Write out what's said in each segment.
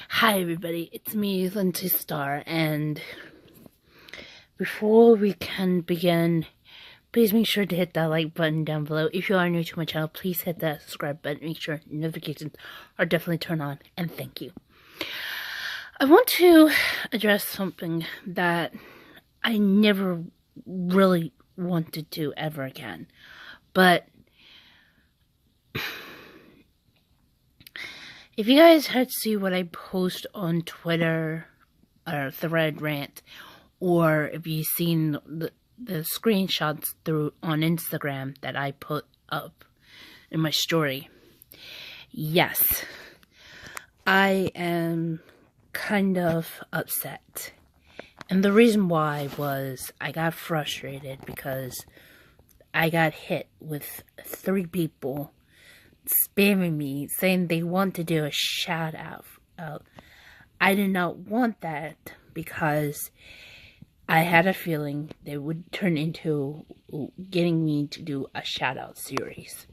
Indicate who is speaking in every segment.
Speaker 1: Hi everybody, it's me, Lindsay Star, and before we can begin, please make sure to hit that like button down below. If you are new to my channel, please hit that subscribe button, make sure notifications are definitely turned on, and thank you. I want to address something that I never really wanted to ever again, but if you guys had to see what I post on Twitter or Thread Rant, or if you've seen the screenshots on Instagram that I put up in my story, yes, I am kind of upset. And the reason why was I got frustrated because I got hit with 3 people spamming me, saying they want to do a shout out. I did not want that because I had a feeling they would turn into getting me to do a shout out series.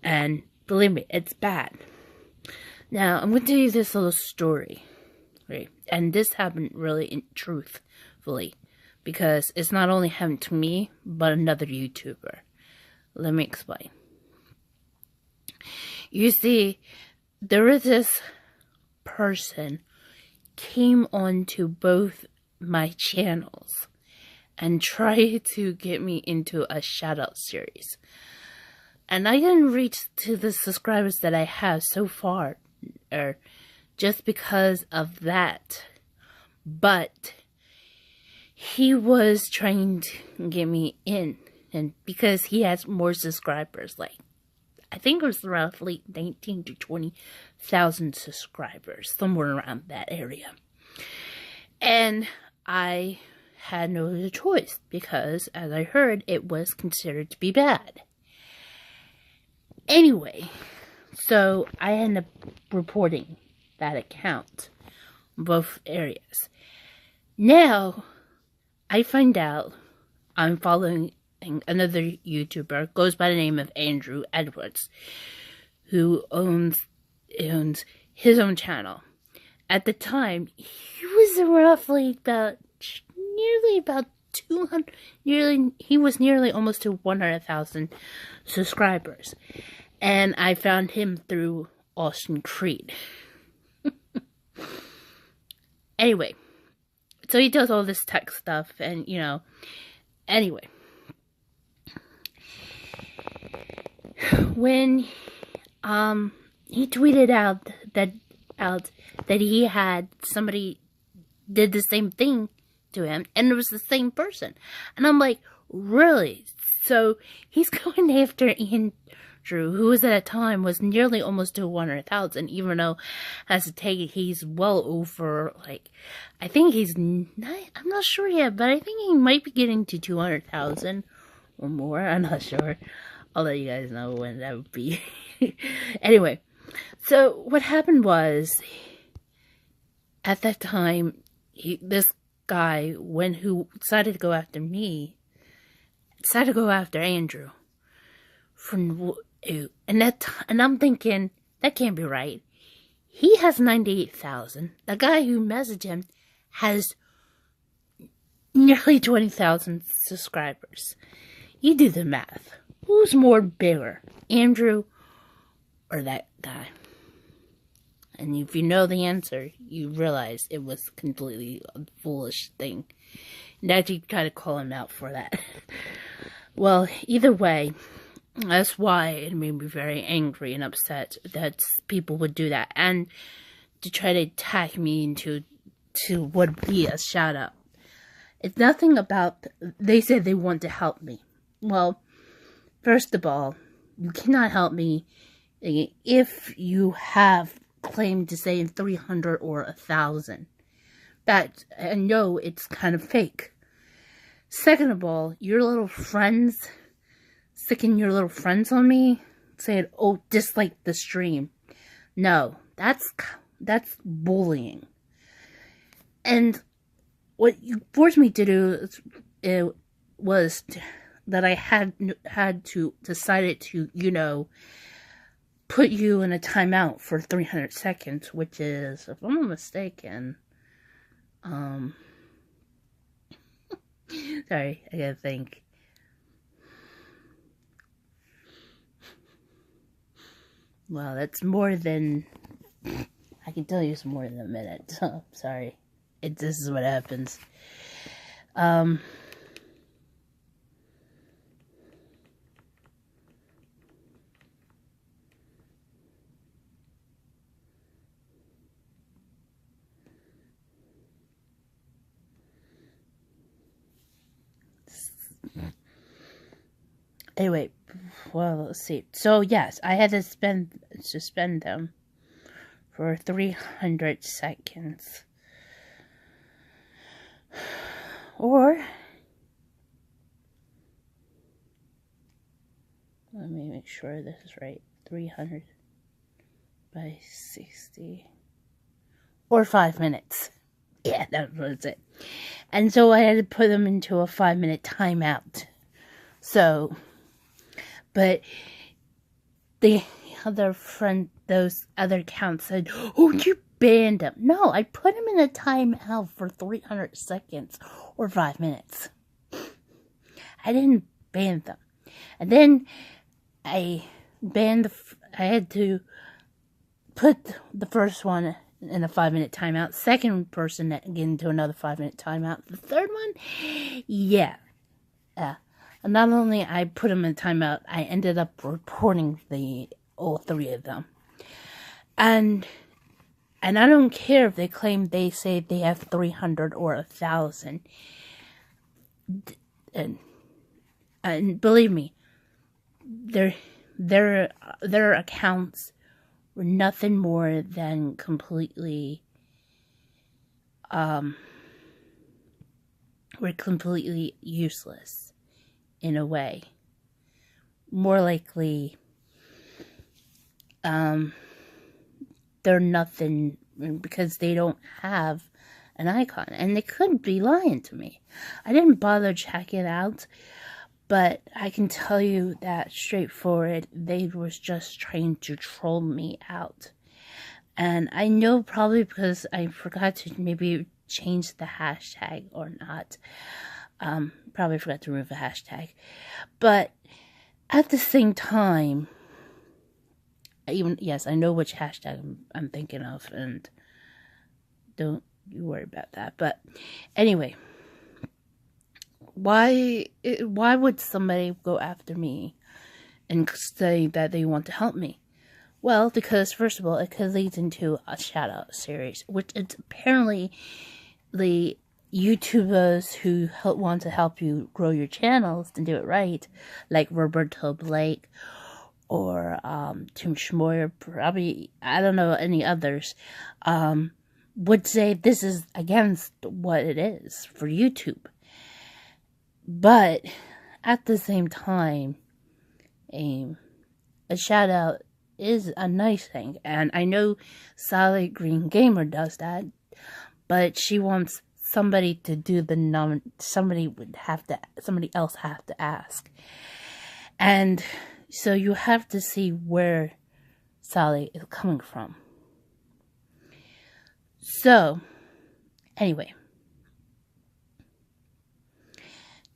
Speaker 1: And believe me, it's bad. Now, I'm going to tell you this little story. Right? And this happened really truthfully, because it's not only happened to me, but another YouTuber. Let me explain. You see, there was this person came onto both my channels and tried to get me into a shoutout series. And I didn't reach to the subscribers that I have so far, or just because of that. But he was trying to get me in, and because he has more subscribers, like I think it was roughly 19 to 20,000 subscribers, somewhere around that area. And I had no other choice because, as I heard, it was considered to be bad. Anyway, so I ended up reporting that account in both areas. Now, I find out I'm following another YouTuber, goes by the name of Andrew Edwards, who owns his own channel. At the time, he was roughly nearly 200, he was nearly almost to 100,000 subscribers. And I found him through Austin Creed. Anyway, so he does all this tech stuff, and anyway. When he tweeted out that he had somebody did the same thing to him, and it was the same person, and I'm like, really? So he's going after Andrew, who was at a time was nearly almost to 100,000, even though as a take he's well over, like, I think he's I'm not sure yet, but I think he might be getting to 200,000 or more. I'm not sure. I'll let you guys know when that would be. Anyway, so what happened was, at that time, this guy, who decided to go after me, decided to go after Andrew. And I'm thinking, that can't be right. He has 98,000. The guy who messaged him has nearly 20,000 subscribers. You do the math. Who's more bigger, Andrew or that guy? And if you know the answer, you realize it was completely a foolish thing. And actually try to call him out for that. Well, either way, that's why it made me very angry and upset that people would do that. And to try to attack me into what be a shout out. It's nothing about, they said they want to help me. Well, first of all, you cannot help me if you have claimed to say 300 or 1,000. That, I know it's kind of fake. Second of all, your little friends, sticking your little friends on me, saying, oh, dislike the stream. No, that's bullying. And what you forced me to do was that I had to decided to, put you in a timeout for 300 seconds, which is, if I'm not mistaken, sorry, I gotta think. Well, that's more than, I can tell you it's more than a minute, so, sorry. This is what happens. Anyway, well, let's see. So, yes, I had to suspend them for 300 seconds. Or, let me make sure this is right. 300 by 60. Or 5 minutes. Yeah, that was it. And so I had to put them into a 5-minute timeout. So, but the other friend, those other accounts said, "Oh, you banned them." No, I put them in a timeout for 300 seconds or 5 minutes. I didn't ban them. And then I had to put the first one in a 5-minute timeout. Second person get into another 5-minute timeout. The third one, yeah. And not only I put them in timeout, I ended up reporting all 3 of them. And I don't care if they say they have 300 or 1,000. And believe me, their accounts were nothing more than completely useless in a way. More likely, they're nothing because they don't have an icon, and they could be lying to me. I didn't bother checking it out, but I can tell you that straightforward, they was just trying to troll me out. And I know probably because I forgot to maybe change the hashtag or not. Probably forgot to remove the hashtag. But at the same time, yes, I know which hashtag I'm thinking of, and don't you worry about that. But anyway, why would somebody go after me and say that they want to help me? Well, because first of all, it could lead into a shout-out series, which it's apparently the YouTubers who want to help you grow your channels and do it right, like Roberto Blake or Tim Schmoyer, probably, I don't know any others, would say this is against what it is for YouTube. But at the same time, a shout out is a nice thing, and I know Sally Green Gamer does that, but she wants somebody to do somebody else have to ask. And so you have to see where Sally is coming from. So, anyway,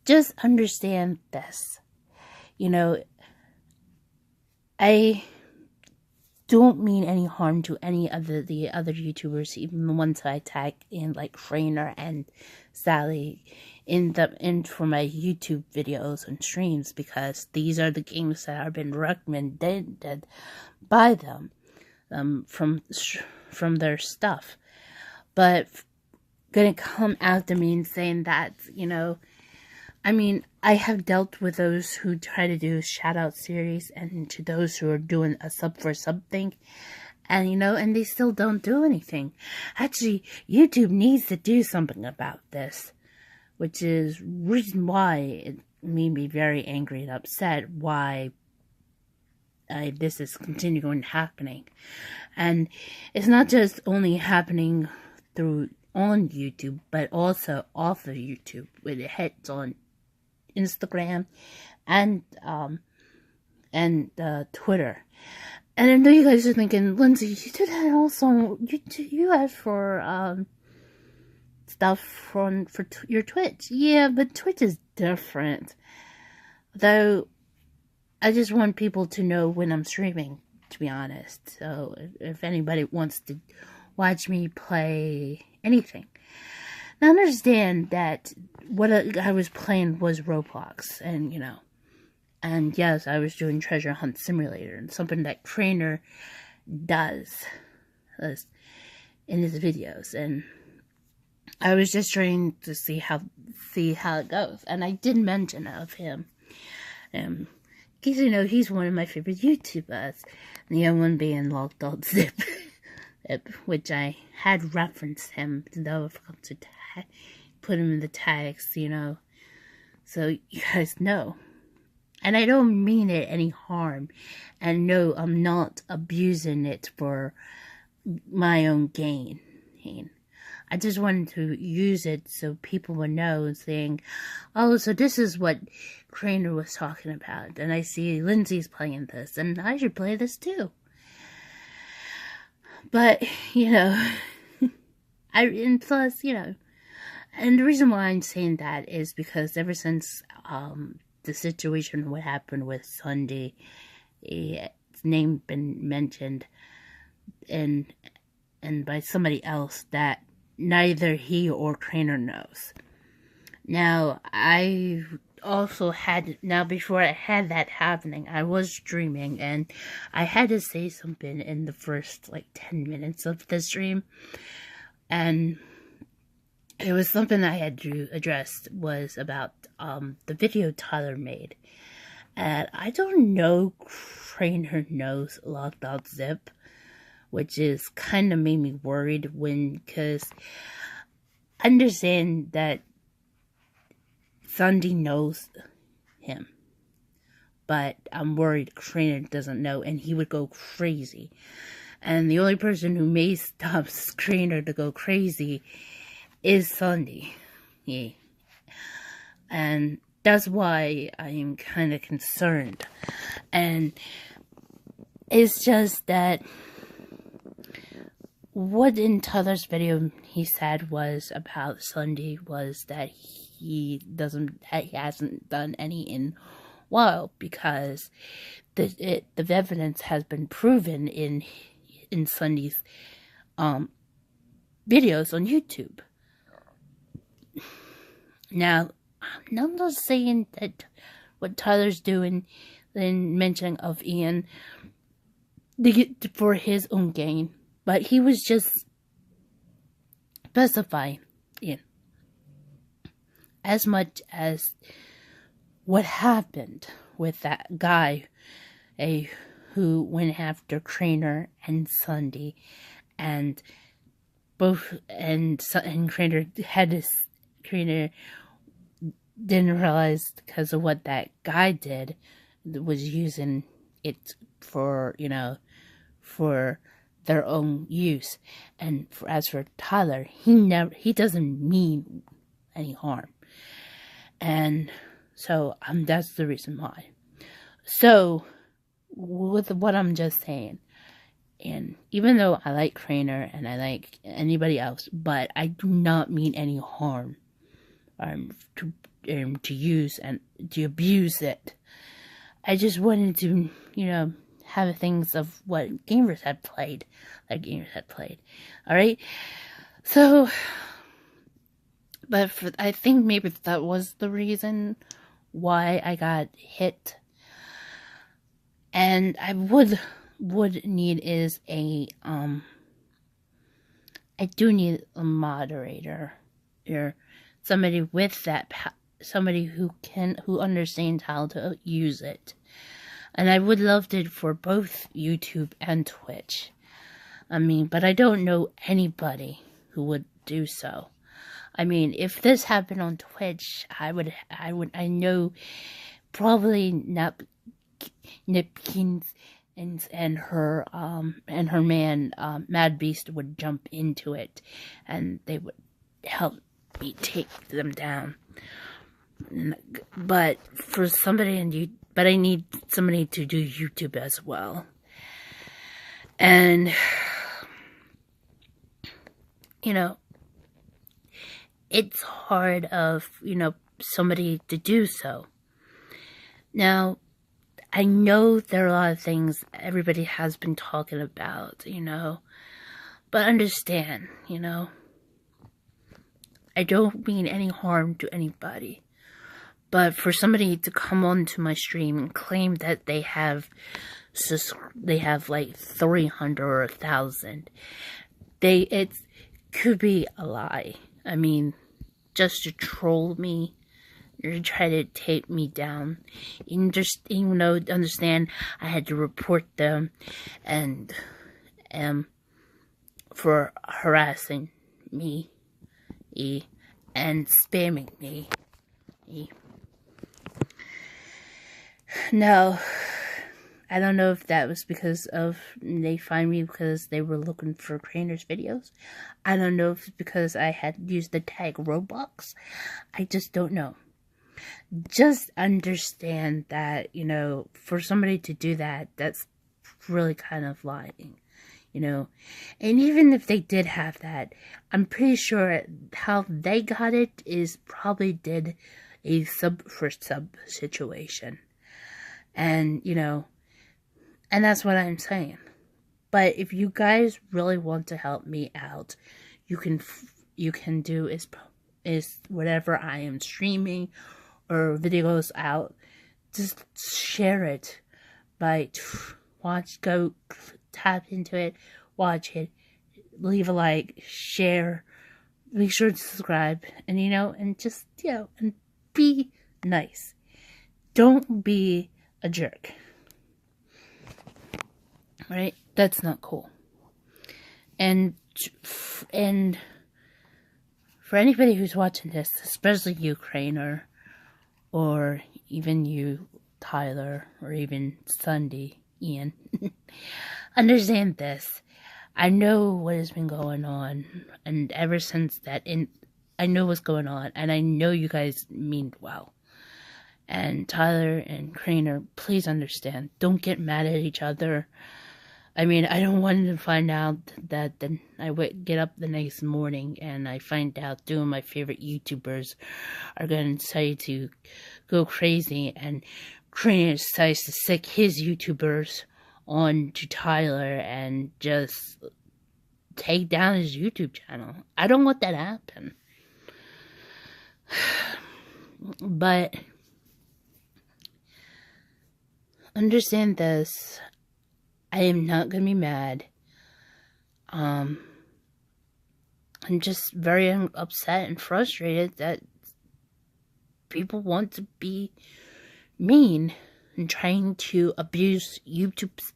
Speaker 1: just understand this. You know, I don't mean any harm to any of the other YouTubers, even the ones I tag in, like Trainer and Sally, in for my YouTube videos and streams, because these are the games that have been recommended by them from their stuff. But gonna come after me and saying that, you know, I mean, I have dealt with those who try to do shout-out series, and to those who are doing a sub for something, and, you know, and they still don't do anything. Actually, YouTube needs to do something about this, which is reason why it made me very angry and upset why this is continuing happening. And it's not just only happening on YouTube, but also off of YouTube, when it hits on Instagram and Twitter. And I know you guys are thinking, Lindsay, you did that also. You asked for stuff for your Twitch. Yeah, but Twitch is different. Though, I just want people to know when I'm streaming, to be honest. So, if anybody wants to watch me play anything. Now, understand that what I was playing was Roblox, and, you know. And yes, I was doing Treasure Hunt Simulator, and something that Trainer does in his videos. And I was just trying to see how it goes. And I did mention of him. In case you know, he's one of my favorite YouTubers. The other one being Zip, which I had referenced him, though I forgot to put him in the tags, you know. So you guys know. And I don't mean it any harm. And no, I'm not abusing it for my own gain. I just wanted to use it so people would know, saying, oh, so this is what Craner was talking about. And I see Lindsay's playing this, and I should play this too. But, you know, and plus, you know, and the reason why I'm saying that is because ever since, the situation what happened with Sunday, its name been mentioned and by somebody else that neither he or Trainer knows. Now, I also had, before I had that happening, I was streaming, and I had to say something in the first, 10 minutes of the stream, and it was something I had to address, was about, the video Tyler made. And I don't know Trainer knows Zip, which is kind of made me worried because I understand that Sunday knows him. But I'm worried Trainer doesn't know, and he would go crazy. And the only person who may stop Trainer to go crazy is Sunday. Yeah. And that's why I am kind of concerned. And it's just that what in Tyler's video he said was about Sunday was that he hasn't done any in a while, because the evidence has been proven in Sunday's videos on YouTube. Now, I'm not saying that what Tyler's doing in mentioning of Ian for his own gain, but he was just specifying Ian as much as what happened with that guy who went after Trainer and Sunday, and Trainer didn't realize, because of what that guy did, was using it for, for their own use. And as for Tyler, he doesn't mean any harm. And so, that's the reason why. So, with what I'm just saying, and even though I like Trainer and I like anybody else, but I do not mean any harm to use and to abuse it. I just wanted to, have things of what gamers had played. Alright? So, but I think maybe that was the reason why I got hit. And I would need is I do need a moderator, or somebody with that, somebody who understands how to use it. And I would love it for both YouTube and Twitch. But I don't know anybody who would do so. If this happened on Twitch, I know probably Nipkins and her man, Mad Beast, would jump into it, and they would help me take them down. But I need somebody to do YouTube as well. And, you know, it's hard of, somebody to do so. Now, I know there are a lot of things everybody has been talking about, but understand, I don't mean any harm to anybody. But for somebody to come onto my stream and claim that they have like 300 or 1,000, it could be a lie. I mean, just to troll me or try to take me down. Understand I had to report them and for harassing me and spamming me. No, I don't know if that was because of they find me because they were looking for Crainer's videos. I don't know if it's because I had used the tag Roblox. I just don't know. Just understand that, for somebody to do that, that's really kind of lying, And even if they did have that, I'm pretty sure how they got it is probably did a sub for sub situation. And, and that's what I'm saying. But if you guys really want to help me out, you can do is whatever I am streaming or videos out, just share it by go tap into it, watch it, leave a like, share, make sure to subscribe, and and just and be nice. Don't be a jerk. Right? That's not cool. And for anybody who's watching this, especially you, Crainer, or even you, Tyler, or even Sunday, Ian, understand this. I know what has been going on, and ever since that, I know what's going on, and I know you guys mean well. And Tyler and Crainer, please understand. Don't get mad at each other. I mean, I don't want to find out that then I get up the next morning and I find out two of my favorite YouTubers are going to decide to go crazy, and Crainer decides to sick his YouTubers on to Tyler and just take down his YouTube channel. I don't want that to happen. But understand this. I am not going to be mad. I'm just very upset and frustrated that people want to be mean and trying to abuse YouTube's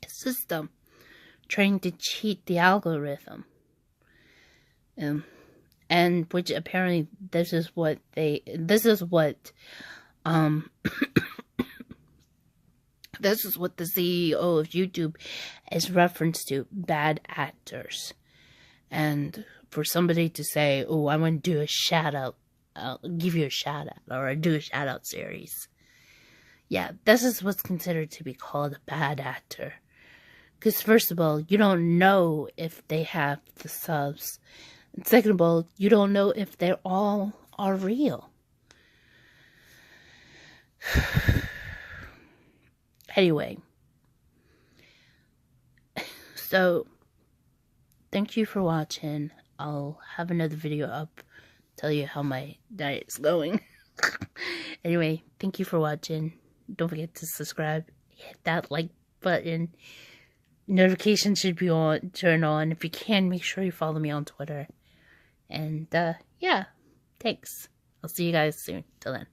Speaker 1: system, trying to cheat the algorithm. And which apparently this is what this is what the CEO of YouTube is referenced to, bad actors. And for somebody to say, oh, I want to do a shout out, I'll give you a shout out, or I do a shout out series. Yeah, this is what's considered to be called a bad actor. Because first of all, you don't know if they have the subs. And second of all, you don't know if they all are real. Anyway. So, thank you for watching. I'll have another video up, tell you how my diet's going. Anyway, thank you for watching. Don't forget to subscribe. Hit that like button. Notifications should be turn on. If you can, make sure you follow me on Twitter. And, yeah, thanks. I'll see you guys soon. Till then.